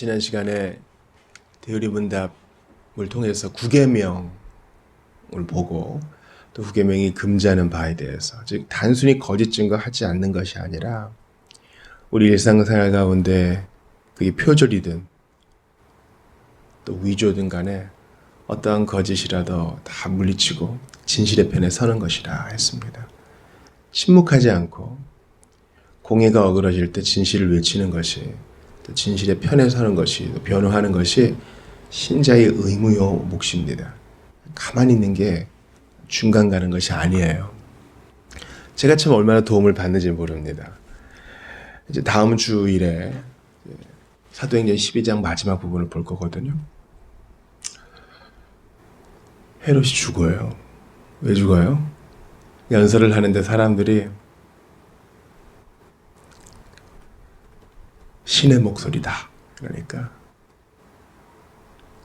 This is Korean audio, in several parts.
지난 시간에 대의문답을 통해서 구계명을 보고 또 구계명이 금지하는 바에 대해서, 즉 단순히 거짓 증거하지 않는 것이 아니라 우리 일상생활 가운데 그게 표절이든 또 위조든 간에 어떠한 거짓이라도 다 물리치고 진실의 편에 서는 것이라 했습니다. 침묵하지 않고 공의가 어그러질 때 진실을 외치는 것이, 또 진실의 편에 서는 것이, 또 변호하는 것이 신자의 의무요 몫입니다. 가만히 있는 게 중간 가는 것이 아니에요. 제가 참 얼마나 도움을 받는지 모릅니다. 이제 다음 주일에 사도행전 12장 마지막 부분을 볼 거거든요. 헤롯이 죽어요. 왜 죽어요? 연설을 하는데 사람들이 신의 목소리다, 그러니까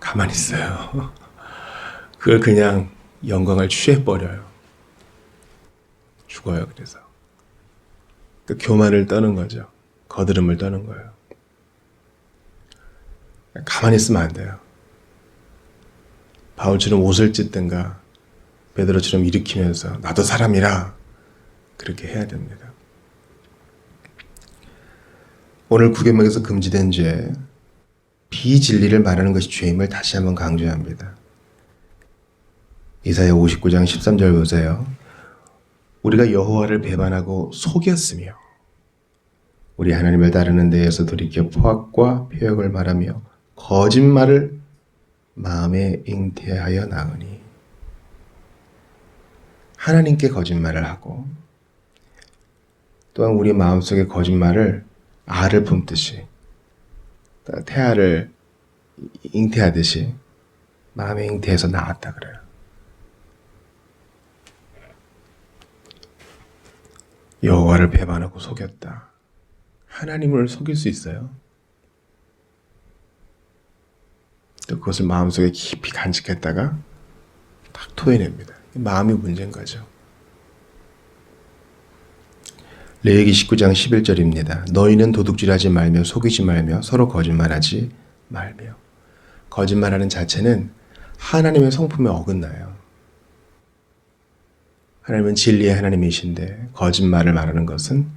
가만히 있어요. 그걸 그냥 영광을 취해버려요. 죽어요. 그래서 그 교만을 떠는 거죠. 거드름을 떠는 거예요. 가만히 있으면 안 돼요. 바울처럼 옷을 찢든가 베드로처럼 일으키면서 나도 사람이라 그렇게 해야 됩니다. 오늘 구계명에서 금지된 죄, 비진리를 말하는 것이 죄임을 다시 한번 강조합니다. 이사야 59장 13절 보세요. 우리가 여호와를 배반하고 속였으며 우리 하나님을 따르는 데에서 돌이켜 포악과 폐역을 말하며 거짓말을 마음에 잉태하여 나으니, 하나님께 거짓말을 하고 또한 우리 마음속에 거짓말을 알을 품듯이, 태아를 잉태하듯이 마음에 잉태해서 낳았다 그래요. 여호와를 배반하고 속였다. 하나님을 속일 수 있어요. 또 그것을 마음속에 깊이 간직했다가 딱 토해냅니다. 마음이 문제인 거죠. 레위기 19장 11절입니다. 너희는 도둑질하지 말며 속이지 말며 서로 거짓말하지 말며. 거짓말하는 자체는 하나님의 성품에 어긋나요. 하나님은 진리의 하나님이신데 거짓말을 말하는 것은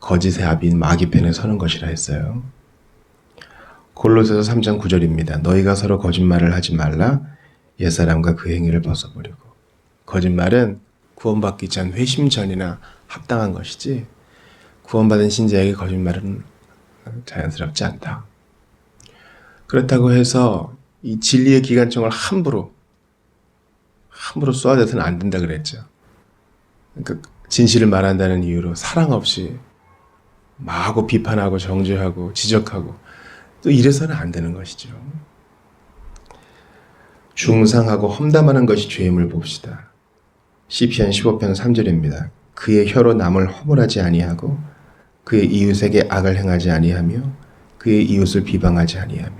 거짓의 아비인 마귀 편에 서는 것이라 했어요. 골로새서 3장 9절입니다. 너희가 서로 거짓말을 하지 말라. 옛사람과 그 행위를 벗어버리고. 거짓말은 구원받기 전 회심 전이나 합당한 것이지 구원받은 신자에게 거짓말은 자연스럽지 않다. 그렇다고 해서 이 진리의 기관총을 함부로 쏘아대서는 안 된다 그랬죠. 그러니까 진실을 말한다는 이유로 사랑 없이 마구 비판하고 정죄하고 지적하고 또 이래서는 안 되는 것이죠. 중상하고 험담하는 것이 죄임을 봅시다. 시편 15편 3절입니다. 그의 혀로 남을 허물하지 아니하고 그의 이웃에게 악을 행하지 아니하며 그의 이웃을 비방하지 아니하며.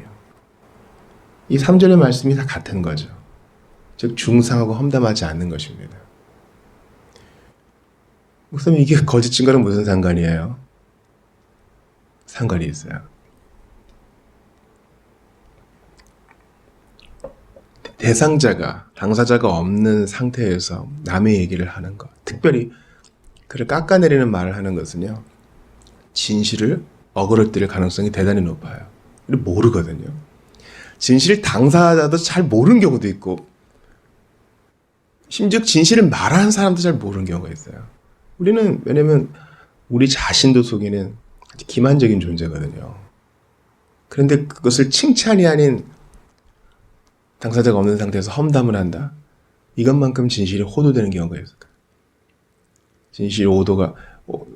이 3절의 말씀이 다 같은 거죠. 즉 중상하고 험담하지 않는 것입니다. 목사님, 이게 거짓 증거랑 무슨 상관이에요? 상관이 있어요. 대상자가, 당사자가 없는 상태에서 남의 얘기를 하는 것, 특별히 그를 깎아내리는 말을 하는 것은요, 진실을 어그러뜨릴 가능성이 대단히 높아요. 모르거든요. 진실 당사자도 잘 모르는 경우도 있고, 심지어 진실을 말하는 사람도 잘 모르는 경우가 있어요. 우리는, 왜냐면 우리 자신도 속이는 아주 기만적인 존재거든요. 그런데 그것을 칭찬이 아닌 당사자가 없는 상태에서 험담을 한다? 이것만큼 진실이 호도되는 경우가 있을까요? 진실이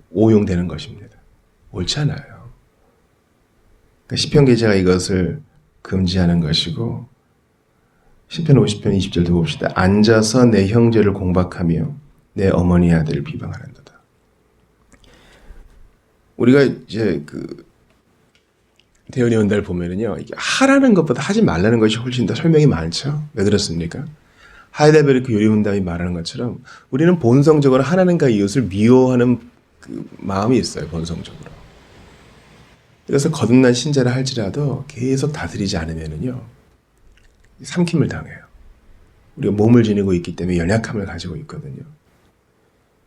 오용되는 것입니다. 옳지 않아요. 그러니까 시편 기자가 이것을 금지하는 것이고, 시편 50편 20절도 봅시다. 앉아서 내 형제를 공박하며 내 어머니 아들을 비방하는도다. 우리가 이제 대언의 연달 보면은요, 이게 하라는 것보다 하지 말라는 것이 훨씬 더 설명이 많죠. 왜 그렇습니까? 하이델베르크 요리문답이 말하는 것처럼 우리는 본성적으로 하나님과 이웃을 미워하는 그 마음이 있어요. 본성적으로. 그래서 거듭난 신자라 할지라도 계속 다스리지 않으면은요, 삼킴을 당해요. 우리가 몸을 지니고 있기 때문에 연약함을 가지고 있거든요.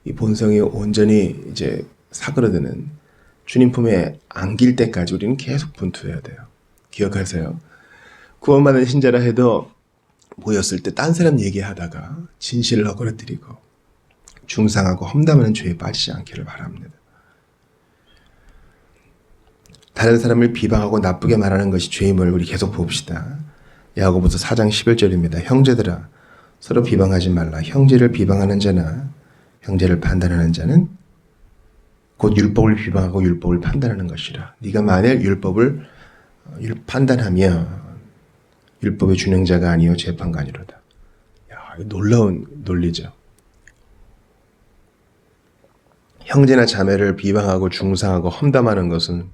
이 본성이 온전히 이제 사그러드는 주님 품에 안길 때까지 우리는 계속 분투해야 돼요. 기억하세요. 구원받은 신자라 해도 모였을 때 딴 사람 얘기하다가 진실을 어그러뜨리고 중상하고 험담하는 죄에 빠지지 않기를 바랍니다. 다른 사람을 비방하고 나쁘게 말하는 것이 죄임을 우리 계속 봅시다. 야고보서 4장 11절입니다. 형제들아 서로 비방하지 말라. 형제를 비방하는 자나 형제를 판단하는 자는 곧 율법을 비방하고 율법을 판단하는 것이라. 네가 만일 율법을 판단하면 율법의 준행자가 아니요 재판관이로다. 야, 이거 놀라운 논리죠. 형제나 자매를 비방하고 중상하고 험담하는 것은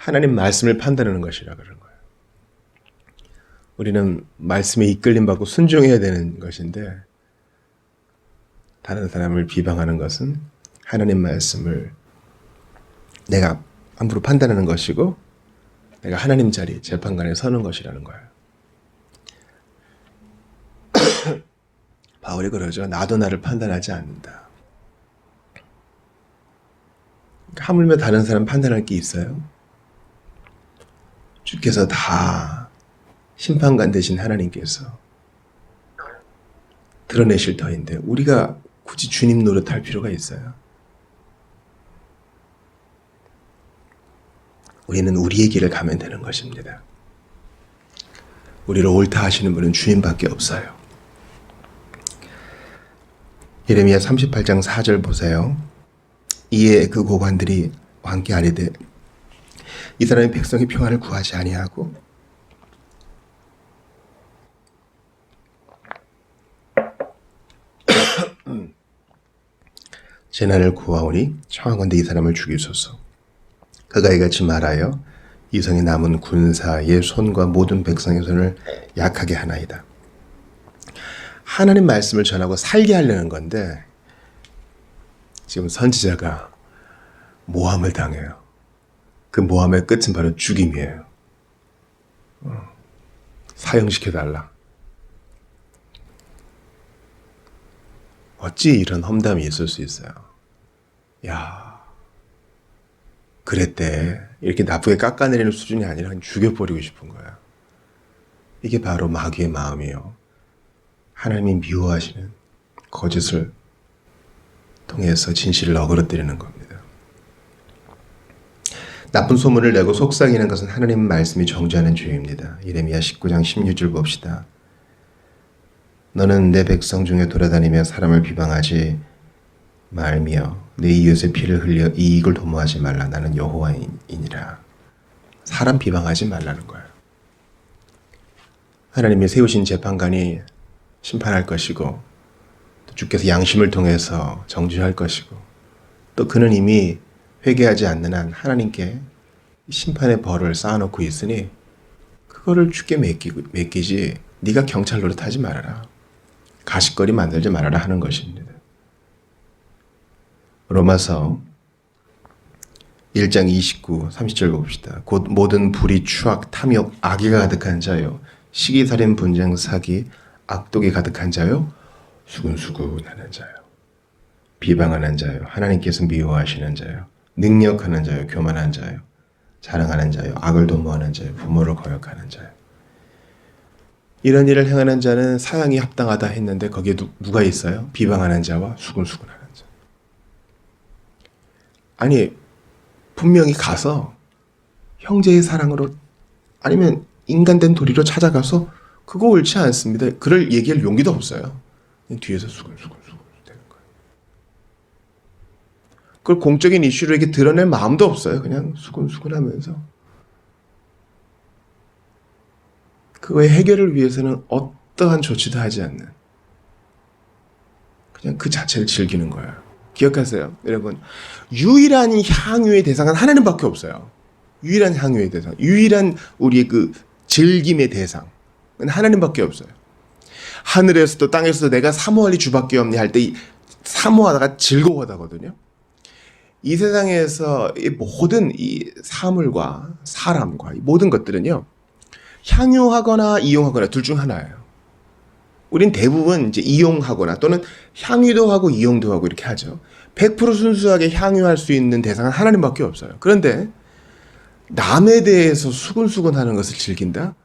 하나님 말씀을 판단하는 것이라 그런 거예요. 우리는 말씀에 이끌림 받고 순종해야 되는 것인데 다른 사람을 비방하는 것은 하나님 말씀을 내가 함부로 판단하는 것이고 내가 하나님 자리 재판관에 서는 것이라는 거예요. 바울이 그러죠. 나도 나를 판단하지 않는다. 하물며 다른 사람 판단할 게 있어요? 주께서 다 심판관 되신 하나님께서 드러내실 터인데 우리가 굳이 주님 노릇할 필요가 있어요? 우리는 우리의 길을 가면 되는 것입니다. 우리를 옳다 하시는 분은 주님밖에 없어요. 예레미야 38장 4절 보세요. 이에 그 고관들이 왕께 아뢰되 이 사람이 백성의 평안을 구하지 아니하고 재난을 구하오니 청하건대 이 사람을 죽이소서. 그가 이같이 말하여 이성에 남은 군사의 손과 모든 백성의 손을 약하게 하나이다. 하나님 말씀을 전하고 살게 하려는 건데 지금 선지자가 모함을 당해요. 그 모함의 끝은 바로 죽임이에요. 사형시켜달라. 어찌 이런 험담이 있을 수 있어요? 야, 그랬대. 이렇게 나쁘게 깎아내리는 수준이 아니라 그냥 죽여버리고 싶은 거야. 이게 바로 마귀의 마음이에요. 하나님이 미워하시는 거짓을 통해서 진실을 어그러뜨리는 겁니다. 나쁜 소문을 내고 속삭이는 것은 하나님 말씀이 정죄하는 죄입니다. 예레미야 19장 16절 봅시다. 너는 내 백성 중에 돌아다니며 사람을 비방하지 말며 내 이웃의 피를 흘려 이익을 도모하지 말라. 나는 여호와이니라. 사람 비방하지 말라는 거예요. 하나님이 세우신 재판관이 심판할 것이고 또 주께서 양심을 통해서 정죄할 것이고 또 그는 이미 회개하지 않는 한 하나님께 심판의 벌을 쌓아놓고 있으니 그거를 주께 맡기지 네가 경찰 노릇하지 말아라. 가십거리 만들지 말아라 하는 것입니다. 로마서 1장 29, 30절 봅시다. 곧 모든 불의, 추악, 탐욕, 악의가 가득한 자요 시기살인, 분쟁, 사기, 악독이 가득한 자요 수군수군하는 자요 비방하는 자요 하나님께서 미워하시는 자요 능력하는 자요 교만한 자요 자랑하는 자요 악을 도모하는 자요 부모를 거역하는 자요. 이런 일을 행하는 자는 사형이 합당하다 했는데 거기에 누가 있어요? 비방하는 자와 수군수군하는 자. 아니 분명히 가서 형제의 사랑으로 아니면 인간된 도리로 찾아가서 그거 옳지 않습니다. 그럴 얘기할 용기도 없어요. 뒤에서 수근수근 되는 거예요. 그걸 공적인 이슈로 이렇게 드러낼 마음도 없어요. 그냥 수근수근하면서 그거의 해결을 위해서는 어떠한 조치도 하지 않는 그냥 그 자체를 즐기는 거예요. 기억하세요, 여러분. 유일한 향유의 대상은 하나님밖에 없어요. 유일한 향유의 대상, 유일한 우리의 그 즐김의 대상은 하나님밖에 없어요. 하늘에서도 땅에서도 내가 사모할 이 주밖에 없니 할 때 사모하다가 즐거워하거든요. 이 세상에서 이 모든 이 사물과 사람과 이 모든 것들은요, 향유하거나 이용하거나 둘 중 하나예요. 우린 대부분 이제 이용하거나 또는 향유도 하고 이용도 하고 이렇게 하죠. 100% 순수하게 향유할 수 있는 대상은 하나님밖에 없어요. 그런데 남에 대해서 수근수근 하는 것을 즐긴다?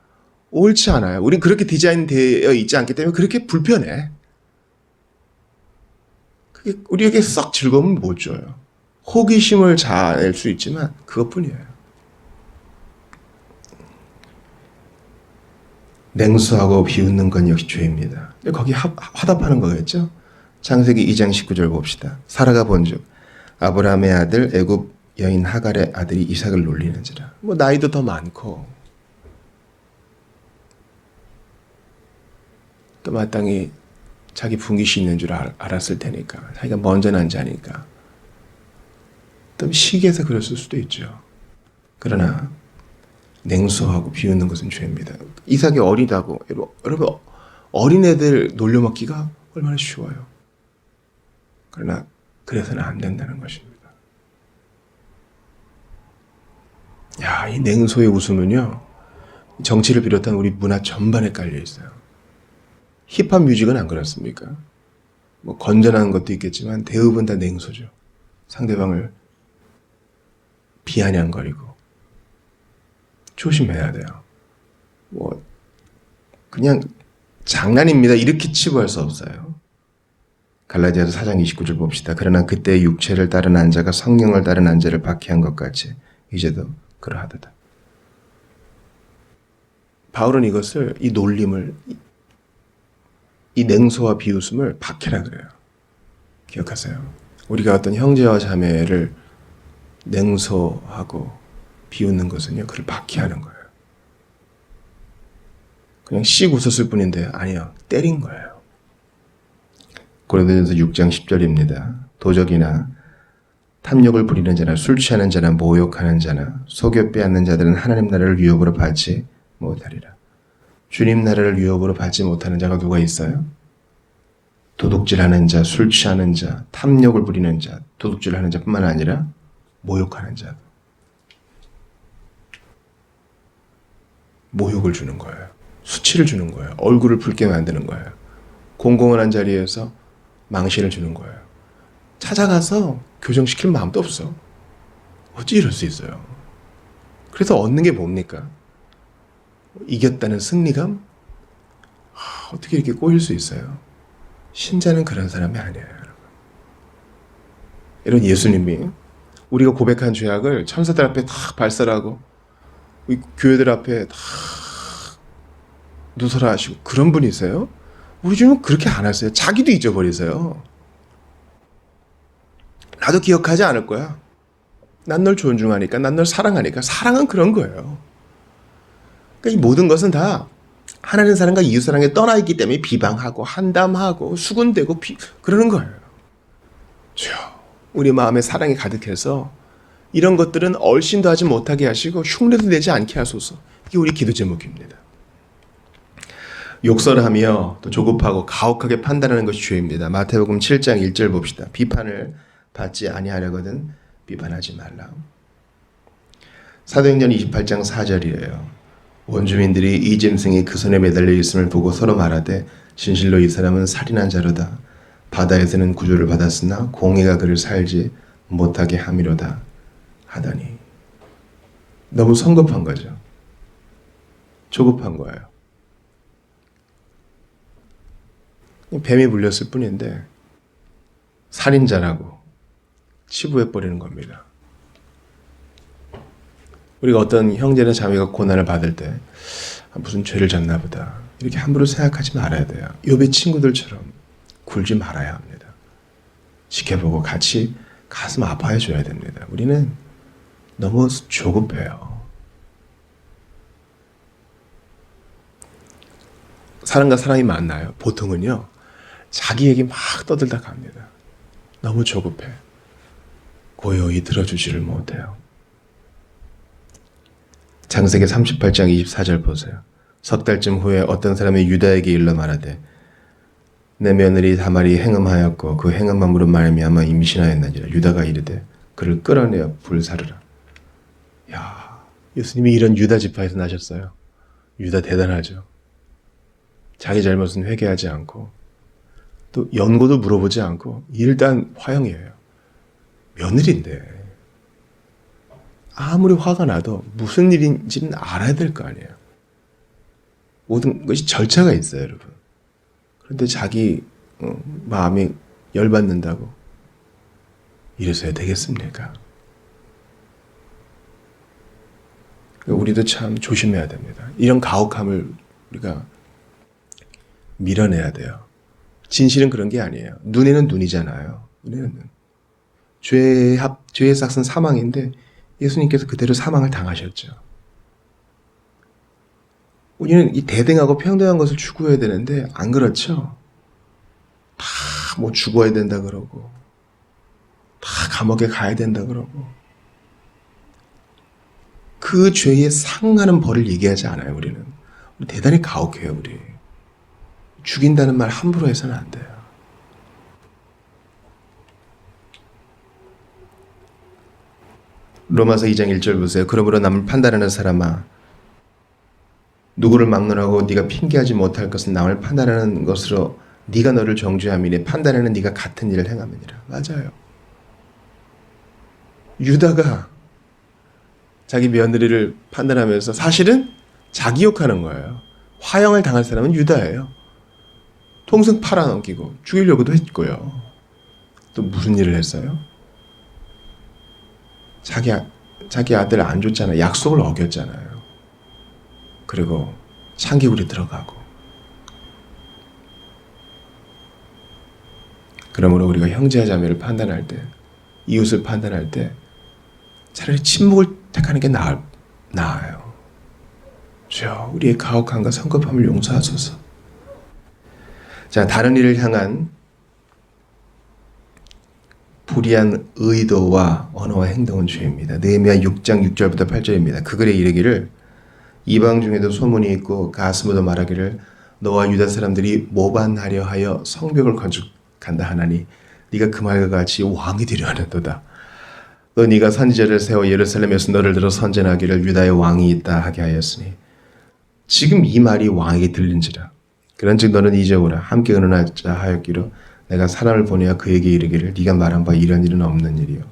옳지 않아요. 우린 그렇게 디자인되어 있지 않기 때문에 그렇게 불편해. 그게 우리에게 썩 즐거움을 못 줘요. 호기심을 자아낼 수 있지만 그것뿐이에요. 냉소하고 비웃는 건 역시 죄입니다. 거기 화답하는 거겠죠? 창세기 2장 19절 봅시다. 사라가 본즉 아브라함의 아들 애굽 여인 하갈의 아들이 이삭을 놀리는지라. 뭐 나이도 더 많고 또 마땅히 자기 분깃이 있는 줄 알았을 테니까, 자기가 먼저 난 자니까 또 시기해서 그랬을 수도 있죠. 그러나 냉소하고 비웃는 것은 죄입니다. 이삭이 어리다고, 여러분 어린애들 놀려먹기가 얼마나 쉬워요. 그러나 그래서는 안 된다는 것입니다. 야, 이 냉소의 웃음은요, 정치를 비롯한 우리 문화 전반에 깔려 있어요. 힙합 뮤직은 안 그렇습니까? 뭐 건전한 것도 있겠지만 대부분 다 냉소죠. 상대방을 비아냥거리고. 조심해야 돼요. 뭐 그냥 장난입니다. 이렇게 치부할 수 없어요. 갈라디아서 4장 29절 봅시다. 그러나 그때 육체를 따르는 자가 성령을 따르는 자를 박해한 것 같이 이제도 그러하도다. 바울은 이것을, 이 놀림을, 이 냉소와 비웃음을 박해라 그래요. 기억하세요. 우리가 어떤 형제와 자매를 냉소하고 비웃는 것은요, 그를 박해하는 거예요. 그냥 씩 웃었을 뿐인데 아니요, 때린 거예요. 고린도전서 6장 10절입니다. 도적이나 탐욕을 부리는 자나 술 취하는 자나 모욕하는 자나 속여 빼앗는 자들은 하나님 나라를 유업으로 받지 못하리라. 주님 나라를 유업으로 받지 못하는 자가 누가 있어요? 도둑질하는 자, 술 취하는 자, 탐욕을 부리는 자, 도둑질하는 자뿐만 아니라 모욕하는 자. 모욕을 주는 거예요. 수치를 주는 거예요. 얼굴을 붉게 만드는 거예요. 공공한 자리에서 망신을 주는 거예요. 찾아가서 교정시킬 마음도 없어. 어찌 이럴 수 있어요? 그래서 얻는 게 뭡니까? 이겼다는 승리감? 어떻게 이렇게 꼬일 수 있어요? 신자는 그런 사람이 아니에요. 이런 예수님이 우리가 고백한 죄악을 천사들 앞에 다 발설하고 교회들 앞에 다 누설화 하시고 그런 분이세요? 우리 주님은 그렇게 안 하세요. 자기도 잊어버리세요. 나도 기억하지 않을 거야. 난 널 존중하니까, 난 널 사랑하니까. 사랑은 그런 거예요. 그러니까 이 모든 것은 다 하나님 사랑과 이웃 사랑에 떠나 있기 때문에 비방하고 한담하고 수군대고 그러는 거예요. 주여, 우리 마음에 사랑이 가득해서 이런 것들은 얼씬도 하지 못하게 하시고 흉내도 내지 않게 하소서. 이게 우리 기도 제목입니다. 욕설하며 또 조급하고 가혹하게 판단하는 것이 죄입니다. 마태복음 7장 1절 봅시다. 비판을 받지 아니하려거든 비판하지 말라. 사도행전 28장 4절이에요. 원주민들이 이 짐승이 그 손에 매달려 있음을 보고 서로 말하되 진실로 이 사람은 살인한 자로다. 바다에서는 구조를 받았으나 공의가 그를 살지 못하게 함이로다 하더니. 너무 성급한 거죠. 조급한 거예요. 뱀이 물렸을 뿐인데 살인자라고 치부해버리는 겁니다. 우리가 어떤 형제나 자매가 고난을 받을 때 무슨 죄를 졌나 보다 이렇게 함부로 생각하지 말아야 돼요. 욥의 친구들처럼 굴지 말아야 합니다. 지켜보고 같이 가슴 아파해 줘야 됩니다. 우리는 너무 조급해요. 사람과 사람이 만나요. 보통은요, 자기 얘기 막 떠들다 갑니다. 너무 조급해. 고요히 들어주지를 못해요. 창세기 38장 24절 보세요. 석 달쯤 후에 어떤 사람이 유다에게 일러 말하되 내 며느리 다말이 행음하였고 그 행음함으로 말미암아 임신하였나니라. 유다가 이르되 그를 끌어내어 불사르라. 야, 예수님이 이런 유다 지파에서 나셨어요. 유다 대단하죠. 자기 잘못은 회개하지 않고 또 연고도 물어보지 않고 일단 화형이에요. 며느리인데 아무리 화가 나도 무슨 일인지는 알아야 될 거 아니에요. 모든 것이 절차가 있어요, 여러분. 그런데 자기 마음이 열받는다고 이래서야 되겠습니까? 우리도 참 조심해야 됩니다. 이런 가혹함을 우리가 밀어내야 돼요. 진실은 그런 게 아니에요. 눈에는 눈이잖아요. 눈에는 눈. 죄의 삭은 사망인데 예수님께서 그대로 사망을 당하셨죠. 우리는 이 대등하고 평등한 것을 추구해야 되는데 안 그렇죠. 다 뭐 죽어야 된다 그러고 다 감옥에 가야 된다 그러고 그 죄에 상하는 벌을 얘기하지 않아요. 우리 대단히 가혹해요. 우리 죽인다는 말 함부로 해서는 안 돼요. 로마서 2장 1절 보세요. 그러므로 남을 판단하는 사람아, 누구를 막론하고 네가 핑계하지 못할 것은 남을 판단하는 것으로 네가 너를 정죄함이니 판단하는 네가 같은 일을 행함이니라. 맞아요. 유다가 자기 며느리를 판단하면서 사실은 자기 욕하는 거예요. 화형을 당할 사람은 유다예요. 통승 팔아넘기고 죽이려고도 했고요. 또 무슨 일을 했어요? 자기 아들 안 줬잖아요. 약속을 어겼잖아요. 그리고 창기굴에 들어가고. 그러므로 우리가 형제와 자매를 판단할 때, 이웃을 판단할 때 차라리 침묵을 택하는 게 나아요. 주여, 우리의 가혹함과 성급함을 용서하소서. 자, 다른 이를 향한 불의한 의도와 언어와 행동은 죄입니다. 느헤미야 6장 6절부터 8절입니다. 그 글에 이르기를 이방 중에도 소문이 있고 가스무도 말하기를 너와 유다 사람들이 모반하려 하여 성벽을 건축한다 하나니 네가 그 말과 같이 왕이 되려 하는도다. 또 네가 선지자를 세워 예루살렘에서 너를 들어 선전하기를 유다의 왕이 있다 하게 하였으니 지금 이 말이 왕에게 들린지라. 그런즉 너는 이제 오라 함께 의논하자 하였기로 내가 사람을 보내어 그에게 이르기를 네가 말한 바 이런 일은 없는 일이요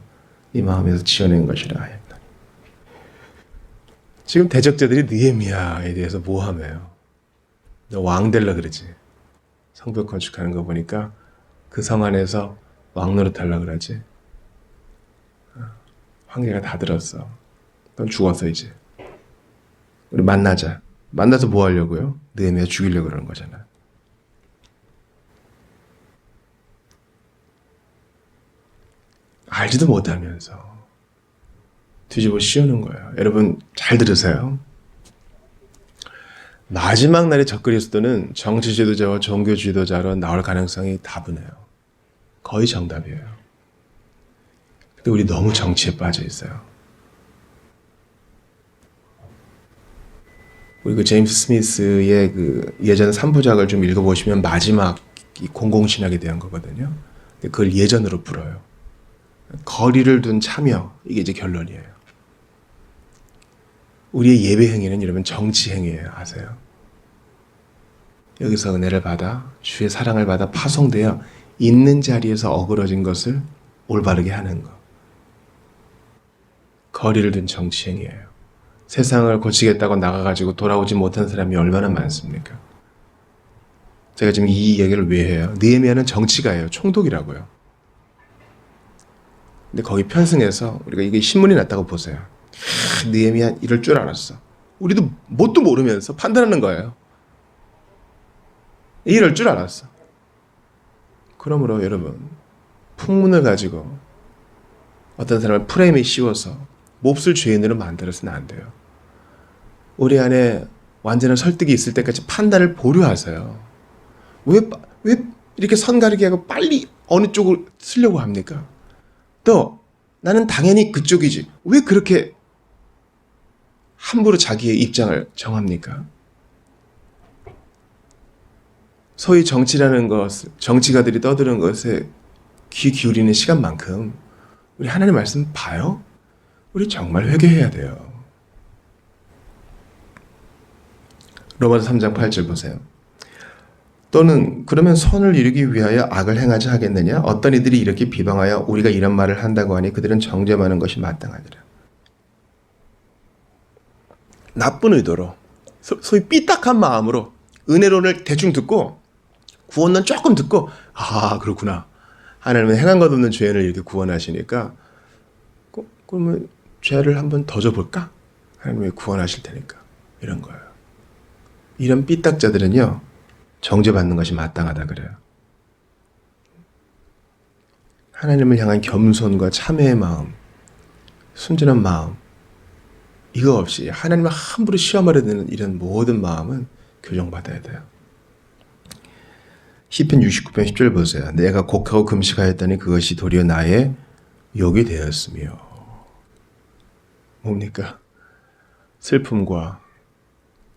네 마음에서 지어낸 것이라 하였다. 지금 대적자들이 느헤미야에 대해서 모함해요. 너 왕 되려 그러지. 성벽 건축하는 거 보니까 그 성 안에서 왕 노릇하려 그러지. 황제가 다 들었어. 넌 죽었어 이제. 우리 만나자. 만나서 뭐 하려고요? 느헤미야 죽이려고 그러는 거잖아. 알지도 못하면서 뒤집어 씌우는 거예요. 여러분 잘 들으세요. 마지막 날의 적그리스도는 정치 지도자와 종교 지도자로 나올 가능성이 다분해요. 거의 정답이에요. 근데 우리 너무 정치에 빠져 있어요. 우리 그 제임스 스미스의 그 예전 3부작을 좀 읽어보시면 마지막 공공신학에 대한 거거든요. 그걸 예전으로 풀어요. 거리를 둔 참여, 이게 이제 결론이에요. 우리의 예배 행위는 여러분 정치 행위예요. 아세요? 여기서 은혜를 받아 주의 사랑을 받아 파송되어 있는 자리에서 어그러진 것을 올바르게 하는 것. 거리를 둔 정치 행위예요. 세상을 고치겠다고 나가가지고 돌아오지 못한 사람이 얼마나 많습니까? 제가 지금 이 얘기를 왜 해요? 느헤미야는 정치가예요. 총독이라고요. 근데 거기 편승해서 우리가 이게 신문이 났다고 보세요. 느헤미야 이럴 줄 알았어. 우리도 뭣도 모르면서 판단하는 거예요. 이럴 줄 알았어. 그러므로 여러분 풍문을 가지고 어떤 사람을 프레임에 씌워서 몹쓸 죄인으로 만들어서는 안 돼요. 우리 안에 완전한 설득이 있을 때까지 판단을 보류하세요. 왜 이렇게 선 가리게 하고 빨리 어느 쪽을 쓰려고 합니까? 또 나는 당연히 그쪽이지. 왜 그렇게 함부로 자기의 입장을 정합니까? 소위 정치라는 것, 정치가들이 떠드는 것에 귀 기울이는 시간만큼 우리 하나님 말씀 봐요? 우리 정말 회개해야 돼요. 로마서 3장 8절 보세요. 또는 그러면 선을 이루기 위하여 악을 행하지 하겠느냐? 어떤 이들이 이렇게 비방하여 우리가 이런 말을 한다고 하니 그들은 정죄하는 것이 마땅하니라. 나쁜 의도로 소위 삐딱한 마음으로 은혜론을 대충 듣고 구원론 조금 듣고 아 그렇구나. 하나님은 행한 것 없는 죄인을 이렇게 구원하시니까 그러면 죄를 한번 더 져볼까? 하나님이 구원하실 테니까 이런 거예요. 이런 삐딱자들은요. 정죄받는 것이 마땅하다 그래요. 하나님을 향한 겸손과 참회의 마음, 순전한 마음 이거 없이 하나님을 함부로 시험하려 드는 이런 모든 마음은 교정받아야 돼요. 시편 69편 10절 보세요. 내가 곡하고 금식하였더니 그것이 도리어 나의 욕이 되었으며 뭡니까? 슬픔과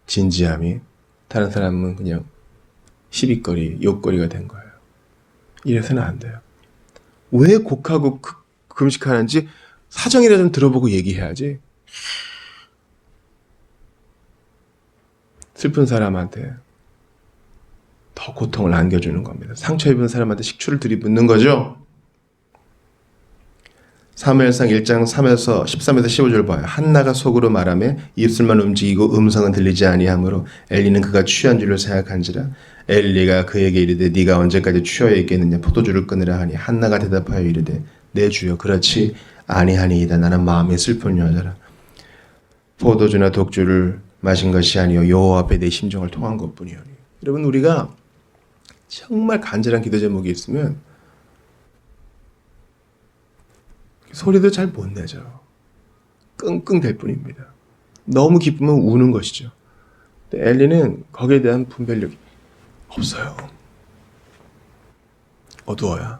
진지함이 다른 사람은 그냥 시비거리, 욕거리가 된 거예요. 이래서는 안 돼요. 왜 곡하고 금식하는지 사정이라 좀 들어보고 얘기해야지. 슬픈 사람한테 더 고통을 안겨주는 겁니다. 상처 입은 사람한테 식초를 들이붓는 거죠. 사무엘상 1장 3에서 13에서 15절 봐요. 한나가 속으로 말하며 입술만 움직이고 음성은 들리지 아니하므로 엘리는 그가 취한 줄로 생각한지라. 엘리가 그에게 이르되 네가 언제까지 취하여 있겠느냐 포도주를 끊으라 하니 한나가 대답하여 이르되 내 주여 그렇지 아니하니이다. 나는 마음이 슬픈 여자라. 포도주나 독주를 마신 것이 아니요 여호와 앞에 내 심정을 통한 것뿐이오니. 여러분 우리가 정말 간절한 기도 제목이 있으면 소리도 잘 못 내죠. 끙끙 댈 뿐입니다. 너무 기쁘면 우는 것이죠. 근데 엘리는 거기에 대한 분별력이 없어요. 어두워요.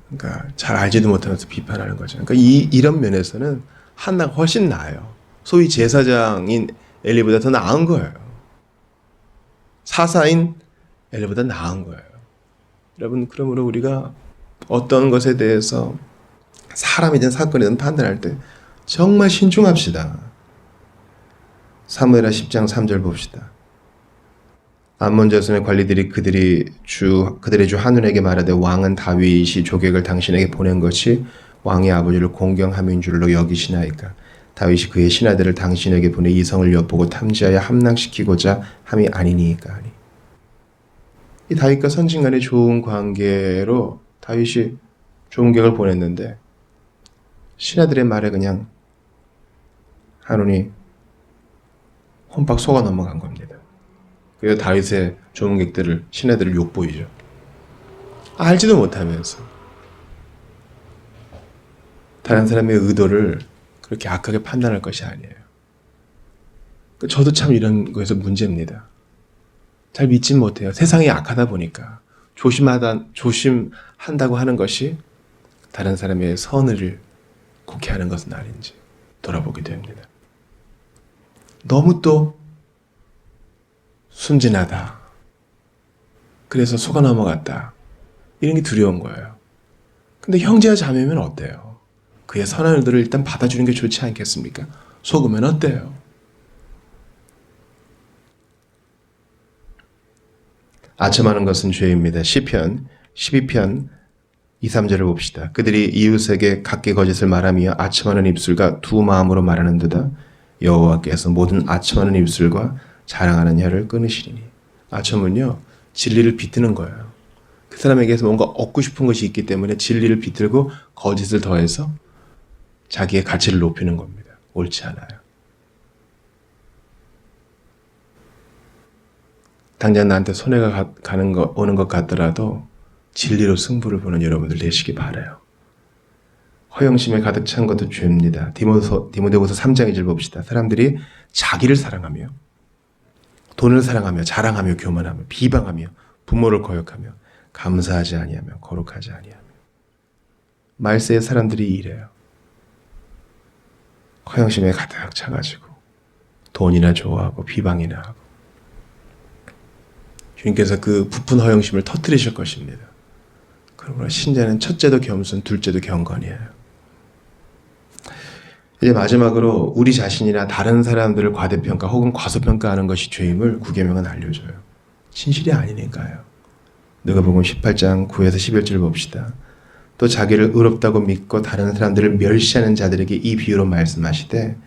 그러니까 잘 알지도 못하면서 비판하는 거죠. 그러니까 이런 면에서는 한나가 훨씬 나아요. 소위 제사장인 엘리보다 더 나은 거예요. 사사인 엘리보다 나은 거예요. 여러분 그러므로 우리가 어떤 것에 대해서 사람이든 사건이든 판단할 때 정말 신중합시다. 사무엘하 10장 3절 봅시다. 암몬 자손의 관리들이 그들의 주 한운에게 말하되 왕은 다윗이 조객을 당신에게 보낸 것이 왕의 아버지를 공경함인 줄로 여기시나이까. 다윗이 그의 신하들을 당신에게 보내 이성을 엿보고 탐지하여 함락시키고자 함이 아니니까 하니. 이 다윗과 선진 간의 좋은 관계로 다윗이 좋은 격을 보냈는데 신하들의 말에 그냥 한운이 혼박 속아 넘어간 겁니다. 그래서 다윗의 좋은 객들을 신하들을 욕보이죠. 알지도 못하면서 다른 사람의 의도를 그렇게 악하게 판단할 것이 아니에요. 저도 참 이런 거에서 문제입니다. 잘 믿지 못해요. 세상이 악하다 보니까 조심한다고 하는 것이 다른 사람의 선의를 곡해하는 것은 아닌지 돌아보게 됩니다. 너무 또 순진하다. 그래서 속아 넘어갔다. 이런 게 두려운 거예요. 근데 형제와 자매면 어때요? 그의 선한 의도를 일단 받아주는 게 좋지 않겠습니까? 속으면 어때요? 아첨하는 것은 죄입니다. 시편 12편 2, 3절을 봅시다. 그들이 이웃에게 각기 거짓을 말하며 아첨하는 입술과 두 마음으로 말하는도다. 여호와께서 모든 아첨하는 입술과 자랑하는 혀를 끊으시리니. 아첨은요 진리를 비트는 거예요. 그 사람에게서 뭔가 얻고 싶은 것이 있기 때문에 진리를 비틀고 거짓을 더해서 자기의 가치를 높이는 겁니다. 옳지 않아요. 당장 나한테 손해가 오는 것 같더라도 진리로 승부를 보는 여러분들 되시기 바라요. 허영심에 가득 찬 것도 죄입니다. 디모데후서 3장 2절 봅시다. 사람들이 자기를 사랑하며 돈을 사랑하며 자랑하며 교만하며 비방하며 부모를 거역하며 감사하지 아니하며 거룩하지 아니하며. 말세의 사람들이 이래요. 허영심에 가득 차가지고 돈이나 좋아하고 비방이나 하고. 주님께서 그 부푼 허영심을 터뜨리실 것입니다. 그러므로 신자는 첫째도 겸손, 둘째도 경건이에요. 이제 마지막으로 우리 자신이나 다른 사람들을 과대평가 혹은 과소평가하는 것이 죄임을 구계명은 알려줘요. 진실이 아니니까요. 누가복음 18장 9에서 11절 봅시다. 또 자기를 의롭다고 믿고 다른 사람들을 멸시하는 자들에게 이 비유로 말씀하시되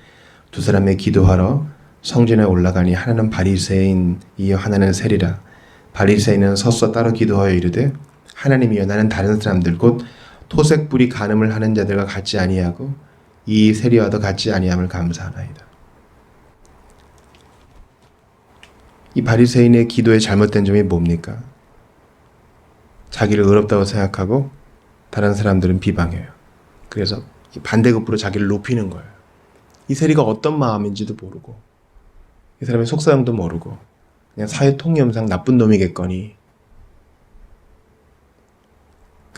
두 사람이 기도하러 성전에 올라가니 하나는 바리새인이요 하나는 세리라. 바리새인은 서서 따로 기도하여 이르되 하나님이여 나는 다른 사람들 곧 토색불이 간음을 하는 자들과 같지 아니하고 이 세리와도 같지 아니함을 감사하나이다. 이 바리새인의 기도의 잘못된 점이 뭡니까? 자기를 의롭다고 생각하고 다른 사람들은 비방해요. 그래서 반대급부로 자기를 높이는 거예요. 이 세리가 어떤 마음인지도 모르고 이 사람의 속사정도 모르고 그냥 사회 통념상 나쁜 놈이겠거니.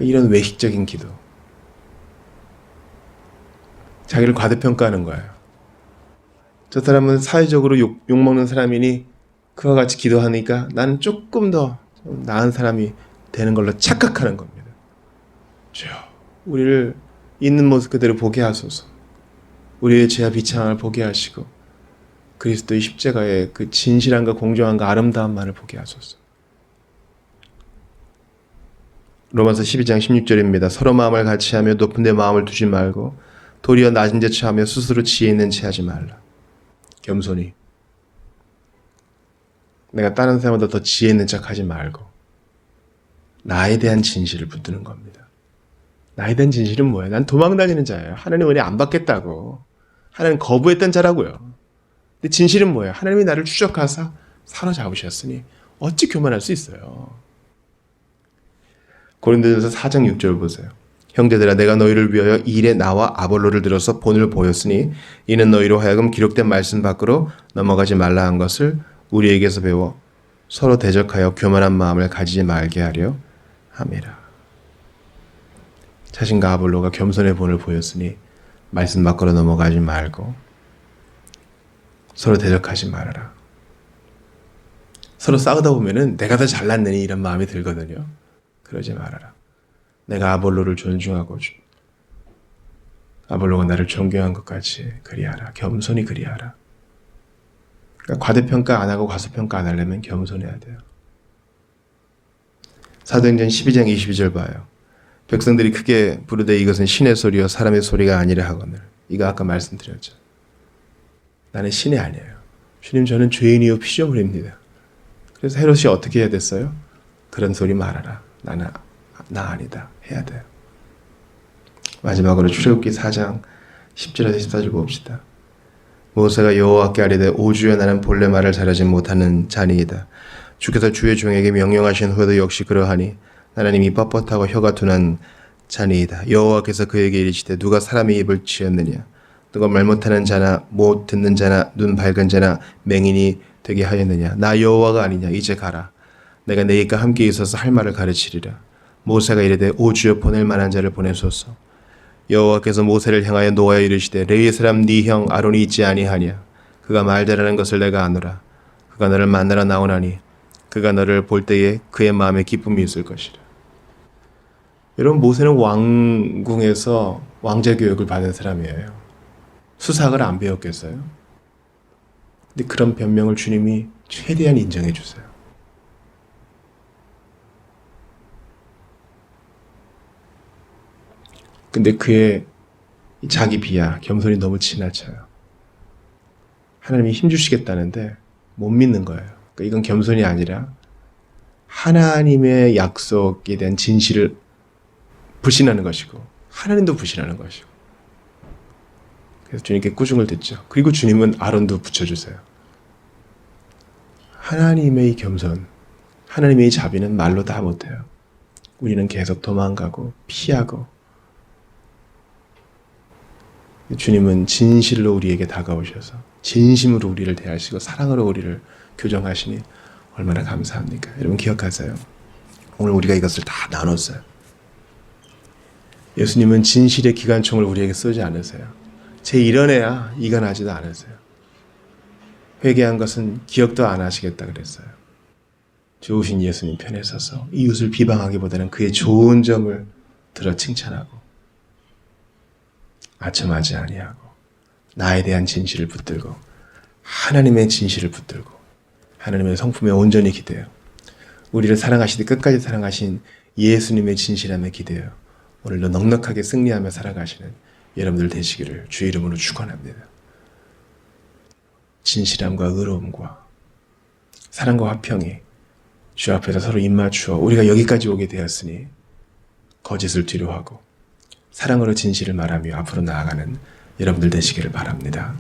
이런 외식적인 기도. 자기를 과대평가하는 거예요. 저 사람은 사회적으로 욕먹는 사람이니 그와 같이 기도하니까 나는 조금 더 나은 사람이 되는 걸로 착각하는 겁니다. 주여, 우리를 있는 모습 그대로 보게 하소서. 우리의 죄와 비참함을 보게 하시고 그리스도의 십자가의 그 진실함과 공정함과 아름다움만을 보게 하소서. 로마서 12장 16절입니다. 서로 마음을 같이 하며 높은 데 마음을 두지 말고 도리어 낮은 데 처하며 스스로 지혜 있는 체 하지 말라. 겸손히. 내가 다른 사람보다 더 지혜 있는 척 하지 말고 나에 대한 진실을 붙드는 겁니다. 나에 대한 진실은 뭐예요? 난 도망다니는 자예요. 하나님 은혜 안 받겠다고. 하나님 거부했던 자라고요. 근데 진실은 뭐예요? 하나님이 나를 추적하사 사로잡으셨으니 어찌 교만할 수 있어요? 고린도전서 4장 6절 보세요. 형제들아 내가 너희를 위하여 일에 나와 아볼로를 들어서 본을 보였으니 이는 너희로 하여금 기록된 말씀 밖으로 넘어가지 말라 한 것을 우리에게서 배워 서로 대적하여 교만한 마음을 가지지 말게 하려 함이라. 자신과 아볼로가 겸손의 본을 보였으니 말씀 밖으로 넘어가지 말고 서로 대적하지 말아라. 서로 싸우다 보면은 내가 더 잘났느니 이런 마음이 들거든요. 그러지 말아라. 내가 아볼로를 존중하고 아볼로가 나를 존경한 것 같이 그리하라. 겸손히 그리하라. 그러니까 과대평가 안 하고 과소평가 안 하려면 겸손해야 돼요. 사도행전 12장 22절 봐요. 백성들이 크게 부르되 이것은 신의 소리요 사람의 소리가 아니라 하거늘. 이거 아까 말씀드렸죠. 나는 신이 아니에요. 주님 저는 죄인이요 피조물입니다. 그래서 헤롯이 어떻게 해야 됐어요? 그런 소리 말하라. 나는 나 아니다. 해야 돼요. 마지막으로 출애굽기 4장 10절에서 14절 봅시다. 모세가 여호와께 아뢰되 오 주여 나는 본래 말을 잘하지 못하는 자니이다. 주께서 주의 종에게 명령하신 후에도 역시 그러하니 나는 이미 뻣뻣하고 혀가 둔한 자니이다. 여호와께서 그에게 이르시되 누가 사람의 입을 치었느냐 누가 말 못하는 자나 못 듣는 자나 눈 밝은 자나 맹인이 되게 하였느냐 나 여호와가 아니냐 이제 가라. 내가 네가 함께 있어서 할 말을 가르치리라. 모세가 이르되 오 주여 보낼 만한 자를 보내소서. 여호와께서 모세를 향하여 노하여 이르시되 레위 사람 네 형 아론이 있지 아니하냐 그가 말 잘하는 것을 내가 아노라. 그가 너를 만나러 나오나니 그가 너를 볼 때에 그의 마음에 기쁨이 있을 것이라. 여러분 모세는 왕궁에서 왕자 교육을 받은 사람이에요. 수사학을 안 배웠겠어요? 근데 그런 변명을 주님이 최대한 인정해 주세요. 근데 그의 자기 비하, 겸손이 너무 지나쳐요. 하나님이 힘주시겠다는데 못 믿는 거예요. 그러니까 이건 겸손이 아니라 하나님의 약속에 대한 진실을 불신하는 것이고 하나님도 불신하는 것이고 그래서 주님께 꾸중을 듣죠. 그리고 주님은 아론도 붙여주세요. 하나님의 겸손, 하나님의 자비는 말로 다 못해요. 우리는 계속 도망가고 피하고 주님은 진실로 우리에게 다가오셔서 진심으로 우리를 대하시고 사랑으로 우리를 교정하시니 얼마나 감사합니까? 여러분 기억하세요. 오늘 우리가 이것을 다 나눴어요. 예수님은 진실의 기관총을 우리에게 쏘지 않으세요. 제 이런 애야 이간하지도 않으세요. 회개한 것은 기억도 안 하시겠다 그랬어요. 좋으신 예수님 편에 서서 이웃을 비방하기보다는 그의 좋은 점을 들어 칭찬하고 아첨하지 아니하고 나에 대한 진실을 붙들고 하나님의 진실을 붙들고 하나님의 성품에 온전히 기대요. 우리를 사랑하시되 끝까지 사랑하신 예수님의 진실함에 기대요. 오늘도 넉넉하게 승리하며 살아가시는 여러분들 되시기를 주의 이름으로 축원합니다. 진실함과 의로움과 사랑과 화평이 주 앞에서 서로 입맞추어 우리가 여기까지 오게 되었으니 거짓을 뒤로하고 사랑으로 진실을 말하며 앞으로 나아가는 여러분들 되시기를 바랍니다.